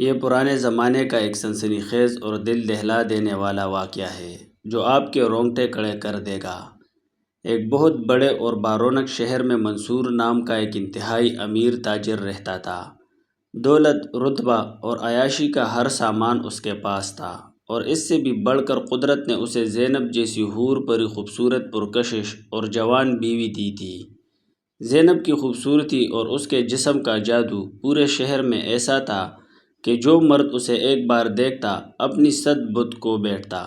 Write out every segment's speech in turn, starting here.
یہ پرانے زمانے کا ایک سنسنی خیز اور دل دہلا دینے والا واقعہ ہے جو آپ کے رونگٹے کھڑے کر دے گا۔ ایک بہت بڑے اور بارونق شہر میں منصور نام کا ایک انتہائی امیر تاجر رہتا تھا۔ دولت، رتبہ اور عیاشی کا ہر سامان اس کے پاس تھا، اور اس سے بھی بڑھ کر قدرت نے اسے زینب جیسی حور پری خوبصورت، پرکشش اور جوان بیوی دی تھی۔ زینب کی خوبصورتی اور اس کے جسم کا جادو پورے شہر میں ایسا تھا کہ جو مرد اسے ایک بار دیکھتا اپنی صد بت کو بیٹھتا۔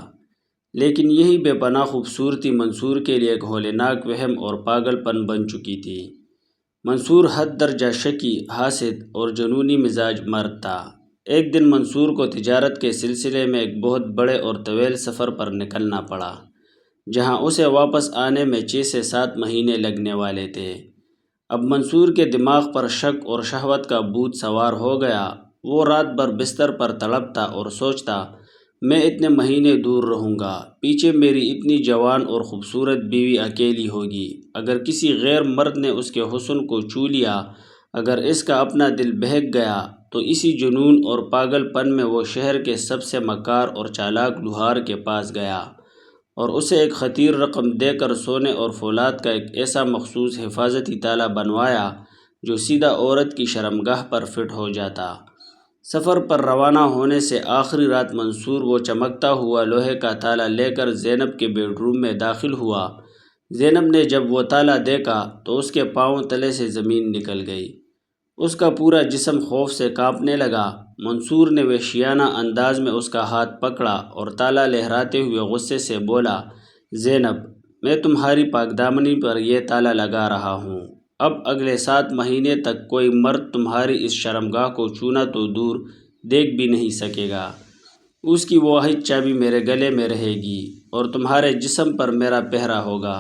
لیکن یہی بے پناہ خوبصورتی منصور کے لیے ایک ہولناک وہم اور پاگل پن بن چکی تھی۔ منصور حد درجہ شکی، حاسد اور جنونی مزاج مرد تھا۔ ایک دن منصور کو تجارت کے سلسلے میں ایک بہت بڑے اور طویل سفر پر نکلنا پڑا، جہاں اسے واپس آنے میں 6 سے 7 مہینے لگنے والے تھے۔ اب منصور کے دماغ پر شک اور شہوت کا بھوت سوار ہو گیا۔ وہ رات بھر بستر پر تڑپتا اور سوچتا، میں اتنے مہینے دور رہوں گا، پیچھے میری اتنی جوان اور خوبصورت بیوی اکیلی ہوگی۔ اگر کسی غیر مرد نے اس کے حسن کو چھو لیا، اگر اس کا اپنا دل بہک گیا، تو اسی جنون اور پاگل پن میں وہ شہر کے سب سے مکار اور چالاک لوہار کے پاس گیا اور اسے ایک خطیر رقم دے کر سونے اور فولاد کا ایک ایسا مخصوص حفاظتی تالا بنوایا جو سیدھا عورت کی شرمگاہ پر فٹ ہو جاتا۔ سفر پر روانہ ہونے سے آخری رات منصور وہ چمکتا ہوا لوہے کا تالا لے کر زینب کے بیڈ روم میں داخل ہوا۔ زینب نے جب وہ تالا دیکھا تو اس کے پاؤں تلے سے زمین نکل گئی۔ اس کا پورا جسم خوف سے کانپنے لگا۔ منصور نے وحشیانہ انداز میں اس کا ہاتھ پکڑا اور تالا لہراتے ہوئے غصے سے بولا، زینب، میں تمہاری پاک دامنی پر یہ تالا لگا رہا ہوں۔ اب اگلے 7 مہینے تک کوئی مرد تمہاری اس شرمگاہ کو چھونا تو دور دیکھ بھی نہیں سکے گا۔ اس کی وہ واحد چابی میرے گلے میں رہے گی اور تمہارے جسم پر میرا پہرا ہوگا۔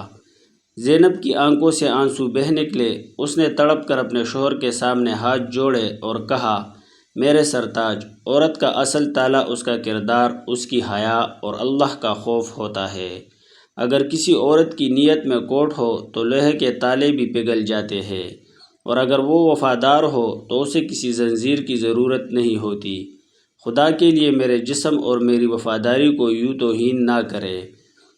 زینب کی آنکھوں سے آنسو بہہ نکلے۔ اس نے تڑپ کر اپنے شوہر کے سامنے ہاتھ جوڑے اور کہا، میرے سرتاج، عورت کا اصل تالا اس کا کردار، اس کی حیا اور اللہ کا خوف ہوتا ہے۔ اگر کسی عورت کی نیت میں کوڑ ہو تو لوہے کے تالے بھی پگھل جاتے ہیں، اور اگر وہ وفادار ہو تو اسے کسی زنجیر کی ضرورت نہیں ہوتی۔ خدا کے لیے میرے جسم اور میری وفاداری کو یوں توہین نہ کرے۔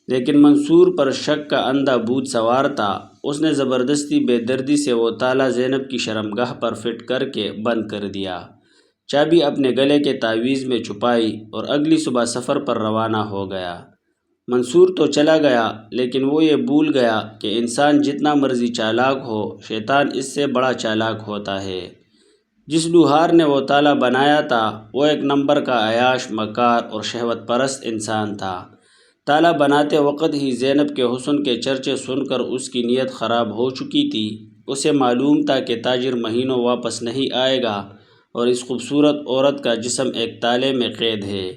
لیکن منصور پر شک کا اندھا بھوت سوار تھا۔ اس نے زبردستی بے دردی سے وہ تالا زینب کی شرمگاہ پر فٹ کر کے بند کر دیا، چابی اپنے گلے کے تعویذ میں چھپائی اور اگلی صبح سفر پر روانہ ہو گیا۔ منصور تو چلا گیا، لیکن وہ یہ بھول گیا کہ انسان جتنا مرضی چالاک ہو، شیطان اس سے بڑا چالاک ہوتا ہے۔ جس لوہار نے وہ تالا بنایا تھا وہ ایک نمبر کا عیاش، مکار اور شہوت پرست انسان تھا۔ تالا بناتے وقت ہی زینب کے حسن کے چرچے سن کر اس کی نیت خراب ہو چکی تھی۔ اسے معلوم تھا کہ تاجر مہینوں واپس نہیں آئے گا اور اس خوبصورت عورت کا جسم ایک تالے میں قید ہے۔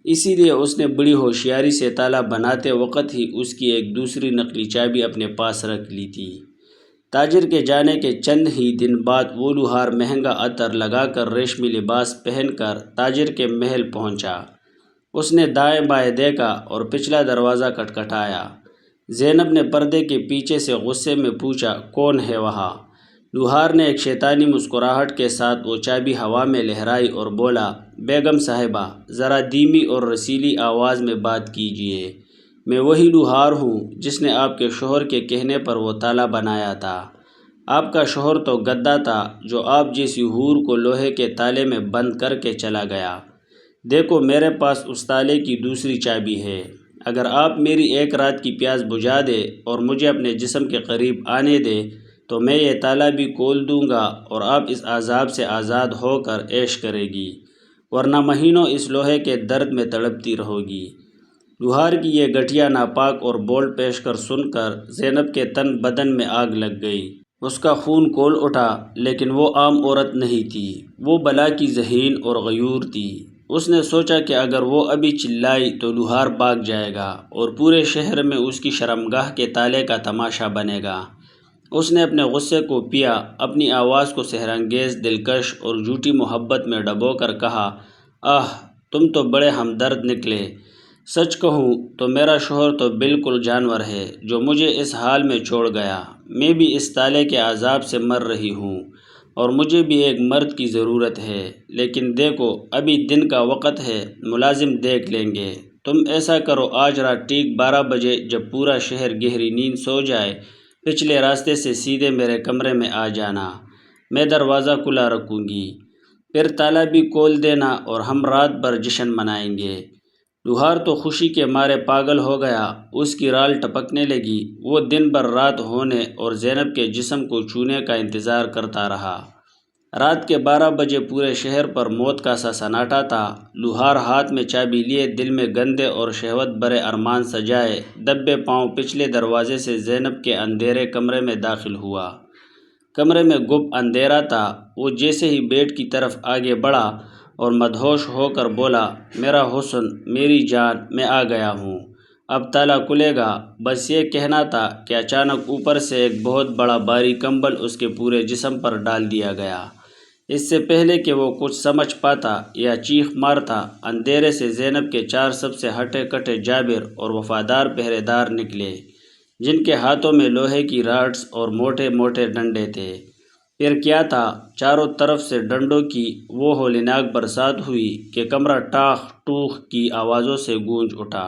اسی لیے اس نے بڑی ہوشیاری سے تالا بناتے وقت ہی اس کی ایک دوسری نقلی چابی اپنے پاس رکھ لی تھی۔ تاجر کے جانے کے چند ہی دن بعد وہ لوہار مہنگا عطر لگا کر، ریشمی لباس پہن کر تاجر کے محل پہنچا۔ اس نے دائیں بائیں دیکھا اور پچھلا دروازہ کھٹکھٹایا۔ زینب نے پردے کے پیچھے سے غصے میں پوچھا، کون ہے وہاں؟ لوہار نے ایک شیطانی مسکراہٹ کے ساتھ وہ چابی ہوا میں لہرائی اور بولا، بیگم صاحبہ، ذرا دھیمی اور رسیلی آواز میں بات کیجیے۔ میں وہی لوہار ہوں جس نے آپ کے شوہر کے کہنے پر وہ تالا بنایا تھا۔ آپ کا شوہر تو گدھا تھا جو آپ جیسی حور کو لوہے کے تالے میں بند کر کے چلا گیا۔ دیکھو، میرے پاس اس تالے کی دوسری چابی ہے۔ اگر آپ میری ایک رات کی پیاس بجھا دے اور مجھے اپنے جسم کے قریب آنے دے تو میں یہ تالا بھی کھول دوں گا اور آپ اس عذاب سے آزاد ہو کر عیش کرے گی، ورنہ مہینوں اس لوہے کے درد میں تڑپتی رہو گی۔ لوہار کی یہ گھٹیا، ناپاک اور بولڈ پیشکش سن کر زینب کے تن بدن میں آگ لگ گئی۔ اس کا خون کھول اٹھا، لیکن وہ عام عورت نہیں تھی، وہ بلا کی ذہین اور غیور تھی۔ اس نے سوچا کہ اگر وہ ابھی چلائی تو لوہار بھاگ جائے گا اور پورے شہر میں اس کی شرمگاہ کے تالے کا تماشا بنے گا۔ اس نے اپنے غصے کو پیا، اپنی آواز کو سحرانگیز، دلکش اور جھوٹی محبت میں ڈبو کر کہا، آہ، تم تو بڑے ہمدرد نکلے۔ سچ کہوں تو میرا شوہر تو بالکل جانور ہے جو مجھے اس حال میں چھوڑ گیا۔ میں بھی اس تالے کے عذاب سے مر رہی ہوں۔ اور مجھے بھی ایک مرد کی ضرورت ہے، لیکن دیکھو ابھی دن کا وقت ہے، ملازم دیکھ لیں گے۔ تم ایسا کرو، آج رات ٹھیک 12 بجے جب پورا شہر گہری نیند سو جائے، پچھلے راستے سے سیدھے میرے کمرے میں آ جانا، میں دروازہ کھلا رکھوں گی، پھر تالا بھی کھول دینا اور ہم رات بھر جشن منائیں گے۔ لوہار تو خوشی کے مارے پاگل ہو گیا، اس کی رال ٹپکنے لگی۔ وہ دن بھر رات ہونے اور زینب کے جسم کو چھونے کا انتظار کرتا رہا۔ رات کے 12 بجے پورے شہر پر موت کا سا سناٹا تھا۔ لوہار ہاتھ میں چابی لیے، دل میں گندے اور شہوت بھرے ارمان سجائے، دبے پاؤں پچھلے دروازے سے زینب کے اندھیرے کمرے میں داخل ہوا۔ کمرے میں گپ اندھیرا تھا۔ وہ جیسے ہی بیڈ کی طرف آگے بڑھا اور مدہوش ہو کر بولا، میرا حسن، میری جان، میں آ گیا ہوں، اب تالا کھلے گا۔ بس یہ کہنا تھا کہ اچانک اوپر سے ایک بہت بڑا بھاری کمبل اس کے پورے جسم پر ڈال دیا گیا۔ اس سے پہلے کہ وہ کچھ سمجھ پاتا یا چیخ مارتا، اندھیرے سے زینب کے 4 سب سے ہٹے کٹے جابر اور وفادار پہرے دار نکلے، جن کے ہاتھوں میں لوہے کی راڈز اور موٹے موٹے ڈنڈے تھے۔ پھر کیا تھا، چاروں طرف سے ڈنڈوں کی وہ ہولناک برسات ہوئی کہ کمرہ ٹاخ ٹوخ کی آوازوں سے گونج اٹھا۔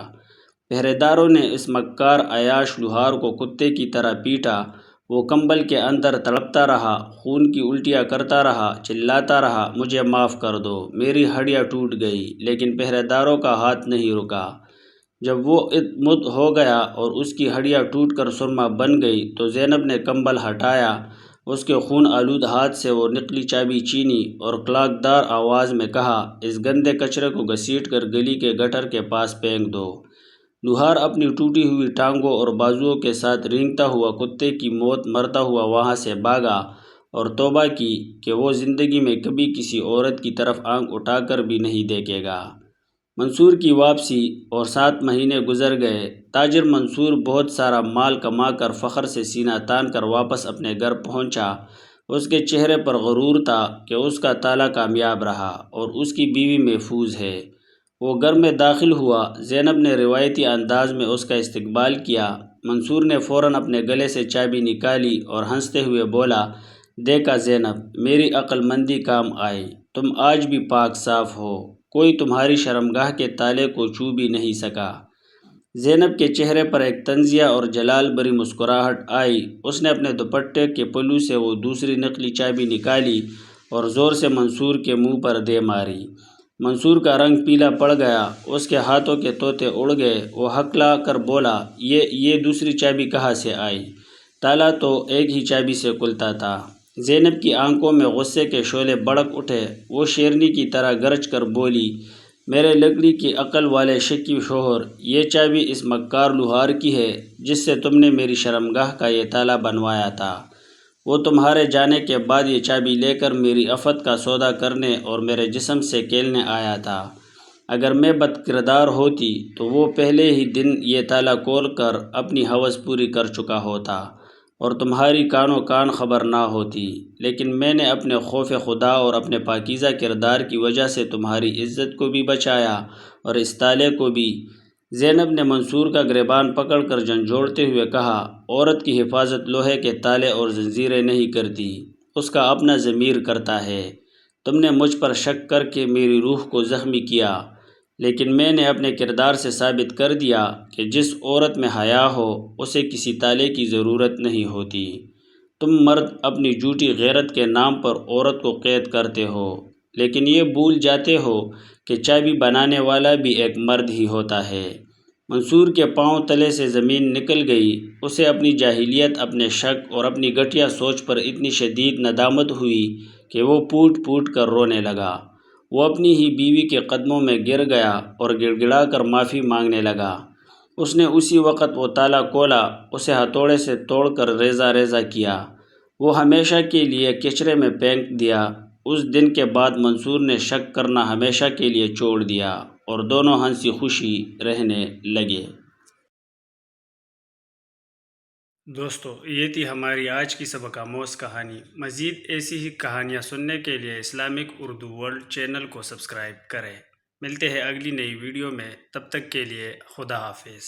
پہرے داروں نے اس مکار عیاش لوہار کو کتے کی طرح پیٹا۔ وہ کمبل کے اندر تڑپتا رہا، خون کی الٹیاں کرتا رہا، چلاتا رہا، مجھے معاف کر دو، میری ہڈیاں ٹوٹ گئی، لیکن پہرے داروں کا ہاتھ نہیں رکا۔ جب وہ مت ہو گیا اور اس کی ہڈیاں ٹوٹ کر سرما بن گئی تو زینب نے کمبل ہٹایا۔ اس کے خون آلود ہاتھ سے وہ نکلی چابی چینی اور کلاکدار آواز میں کہا، اس گندے کچرے کو گھسیٹ کر گلی کے گٹر کے پاس پھینک دو۔ لوہار اپنی ٹوٹی ہوئی ٹانگوں اور بازوؤں کے ساتھ رینگتا ہوا کتے کی موت مرتا ہوا وہاں سے بھاگا اور توبہ کی کہ وہ زندگی میں کبھی کسی عورت کی طرف آنکھ اٹھا کر بھی نہیں دیکھے گا۔ منصور کی واپسی اور 7 مہینے گزر گئے۔ تاجر منصور بہت سارا مال کما کر فخر سے سینہ تان کر واپس اپنے گھر پہنچا۔ اس کے چہرے پر غرور تھا کہ اس کا تالا کامیاب رہا اور اس کی بیوی محفوظ ہے۔ وہ گھر میں داخل ہوا، زینب نے روایتی انداز میں اس کا استقبال کیا۔ منصور نے فوراً اپنے گلے سے چابی نکالی اور ہنستے ہوئے بولا، دیکھا زینب، میری عقل مندی کام آئی، تم آج بھی پاک صاف ہو، کوئی تمہاری شرمگاہ کے تالے کو چھو بھی نہیں سکا۔ زینب کے چہرے پر ایک طنزیہ اور جلال بھری مسکراہٹ آئی۔ اس نے اپنے دوپٹے کے پلو سے وہ دوسری نقلی چابی نکالی اور زور سے منصور کے منہ پر دے ماری۔ منصور کا رنگ پیلا پڑ گیا، اس کے ہاتھوں کے طوطے اڑ گئے۔ وہ ہکلا کر بولا، یہ دوسری چابی کہاں سے آئی؟ تالا تو ایک ہی چابی سے کھلتا تھا۔ زینب کی آنکھوں میں غصے کے شعلے بھڑک اٹھے۔ وہ شیرنی کی طرح گرج کر بولی، میرے لکڑی کی عقل والے شکی شوہر، یہ چابی اس مکار لوہار کی ہے جس سے تم نے میری شرمگاہ کا یہ تالا بنوایا تھا۔ وہ تمہارے جانے کے بعد یہ چابی لے کر میری عفت کا سودا کرنے اور میرے جسم سے کھیلنے آیا تھا۔ اگر میں بد کردار ہوتی تو وہ پہلے ہی دن یہ تالا کھول کر اپنی ہوس پوری کر چکا ہوتا اور تمہاری کانوں کان خبر نہ ہوتی، لیکن میں نے اپنے خوف خدا اور اپنے پاکیزہ کردار کی وجہ سے تمہاری عزت کو بھی بچایا اور اس تالے کو بھی۔ زینب نے منصور کا گریبان پکڑ کر جھنجھوڑتے ہوئے کہا، عورت کی حفاظت لوہے کے تالے اور زنجیریں نہیں کرتی، اس کا اپنا ضمیر کرتا ہے۔ تم نے مجھ پر شک کر کے میری روح کو زخمی کیا، لیکن میں نے اپنے کردار سے ثابت کر دیا کہ جس عورت میں حیا ہو اسے کسی تالے کی ضرورت نہیں ہوتی۔ تم مرد اپنی جھوٹی غیرت کے نام پر عورت کو قید کرتے ہو، لیکن یہ بھول جاتے ہو کہ چابی بنانے والا بھی ایک مرد ہی ہوتا ہے۔ منصور کے پاؤں تلے سے زمین نکل گئی۔ اسے اپنی جاہلیت، اپنے شک اور اپنی گھٹیا سوچ پر اتنی شدید ندامت ہوئی کہ وہ پھوٹ پھوٹ کر رونے لگا۔ وہ اپنی ہی بیوی کے قدموں میں گر گیا اور گڑ گڑا کر معافی مانگنے لگا۔ اس نے اسی وقت وہ تالا کھولا، اسے ہتھوڑے سے توڑ کر ریزہ ریزہ کیا، وہ ہمیشہ کے لیے کچرے میں پھینک دیا۔ اس دن کے بعد منصور نے شک کرنا ہمیشہ کے لیے چھوڑ دیا اور دونوں ہنسی خوشی رہنے لگے۔ دوستو، یہ تھی ہماری آج کی سبق آموز کہانی۔ مزید ایسی ہی کہانیاں سننے کے لیے اسلامک اردو ورلڈ چینل کو سبسکرائب کریں۔ ملتے ہیں اگلی نئی ویڈیو میں، تب تک کے لیے خدا حافظ۔